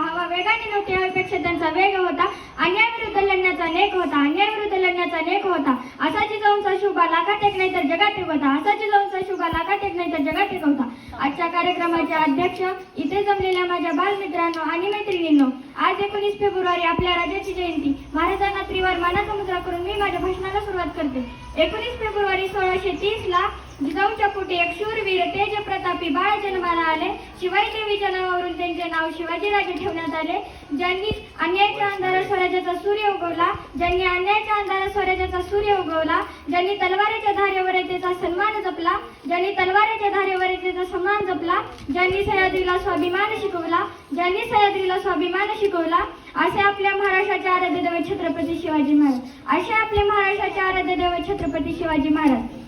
हवा वेगाने नव्हती, हवेपेक्षा त्यांचा वेग होता. अन्यायाविरुद्ध लढण्याचा नेक होता, अन्यायाविरुद्ध लढण्याचा नेक होता. असा जिजाऊंचा शुभा लाखात एक नाही तर जगात एक होता, असा जिजाऊंचा शुभा लाखात एक नाही तर जगात एक होता. आजच्या कार्यक्रमाचे अध्यक्ष, इथे जमलेल्या माझ्या बालमित्रांनो आणि मैत्रिणींनो, आज 19 फेब्रुवारी आपल्या राजाची जयंती. महाराजांना त्रिवार मानाचा मुद्रा करून मी माझ्या भाषणाला सुरुवात करते. 19 फेब्रुवारी 1630 ला जिजाऊंच्या पोटी एक शूरवीर तेज प्रतापी बाळ जन्माला आले. शिवाई देवीच्या नावावरून त्यांचे नाव शिवाजीराजे ठेवण्यात आले. ज्यांनी अन्यायाच्या अंधारात स्वराज्याचा सूर्य उगवला, ज्यांनी अन्यायाच्या अंधारात स्वराज्याचा सूर्य उगवला, ज्यांनी तलवारीच्या धारेवरतेचा सन्मान जपला, ज्यांनी तलवारीच्या धारेवरतेचा सन्मान जपला, ज्यांनी सह्याद्रीला स्वाभिमान शिकवला, ज्यांनी सह्याद्रीला स्वाभिमान शिकवला, असे आपल्या महाराष्ट्राचे आराध्य दैवत छत्रपती शिवाजी महाराज. असे आपले महाराष्ट्राचे आराध्य दैवत छत्रपती शिवाजी महाराज.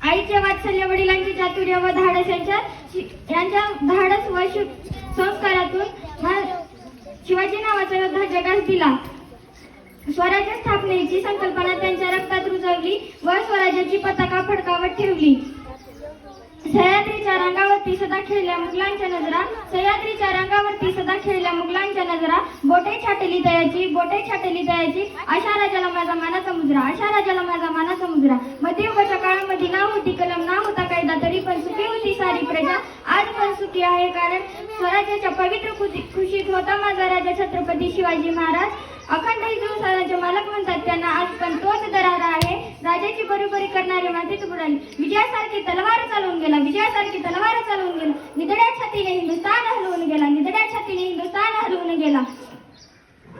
आईचे वात्सल्य, वडिलांचे चातुर्य व धाडस यांच्या धाडस व संस्कारातून शिवाजी नावाचा योद्धा जगास दिला. स्वराज्य स्थापनेची संकल्पना त्यांच्या रक्तात रुजवली व स्वराज्याची पताका फडकावत ठेवली. सह्याद्रीच्या रंगावरती सदा खेळल्या मुघलांच्या नजरा, सह्याद्रीच्या रंगावरती सदा खेळल्या मुघलांच्या नजरा, बोटे छाटली दयाची, बोटे छाटली दयाची, अशा राजाला माझा मानाचा मुजरा, अशा राजाला माझा मानाचा मुजरा. मध्ययुगाच्या काळामध्ये ना होती कलम, ना होता कायदा, तरी पण सुखी होती सारी प्रजा. आज पण सुखी आहे, कारण स्वराज्याच्या पवित्र खुशीत होता माझा राजा छत्रपती शिवाजी महाराज. अखंड हिंदू स्वराज्य मालक म्हणतात त्यांना, आज पण तोच दरारा आहे. राजाची बरोबरी करणारे मातीत बुडाले, विजयासारखी तलवार चालवून गेला, विजयासारखी तलवार चालवून गेला. निधड्या छातीने हिंदुस्थान हलवून गेला, निधड्या छातीने हिंदुस्थान हलवून गेला.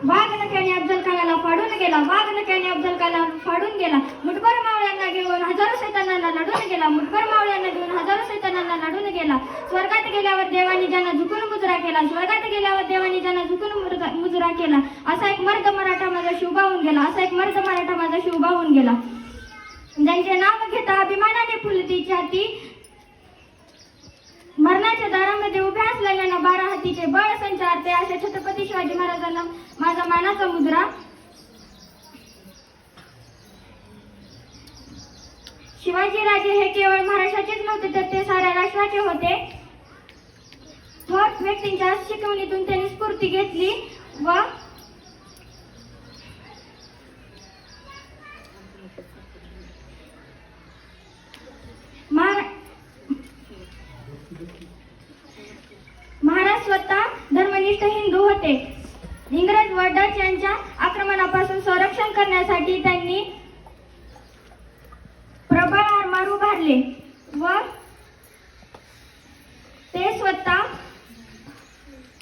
वाघ नक्याने अफजल खानाला फाडून गेला, वाघ नक्याने अफजल खानाला फाडून गेला. मुठभर मावळ्यांना घेऊन हजारो सैतानांना लढून गेला, मुठभर मावळ्यांना घेऊन हजारो सैतानांना लढून गेला. स्वर्गात गेल्यावर देवानी ज्यांना झुकून मुजरा केला, स्वर्गात गेल्यावर देवानी ज्यांना झुकून मुजरा केला. असा एक मर्द मराठा माझा शिवबावून गेला, असा एक मर्द मराठा माझा शिवबावून गेला. ज्यांचे नाव घेता अभिमानाने फुलती छाती, मरणाच्या दारामध्ये उभ्या असलेल्यांना 12 हातीचे बळ संचारते, अशा छत्रपती शिवाजी महाराजांना माझा मानाचा मुद्रा. शिवाजीराजे हे केवळ महाराष्ट्राचेच नव्हते, तर ते साऱ्या राष्ट्राचे होते. थोर व्यक्तींच्या शिकवणीतून त्यांनी स्फूर्ती घेतली व महाराज स्वतः धर्मनिष्ठ हिंदू होते. इंग्रज व डच यांच्या आक्रमणापासून संरक्षण करण्यासाठी त्यांनी प्रबळ आरमार उभारले व ते स्वतः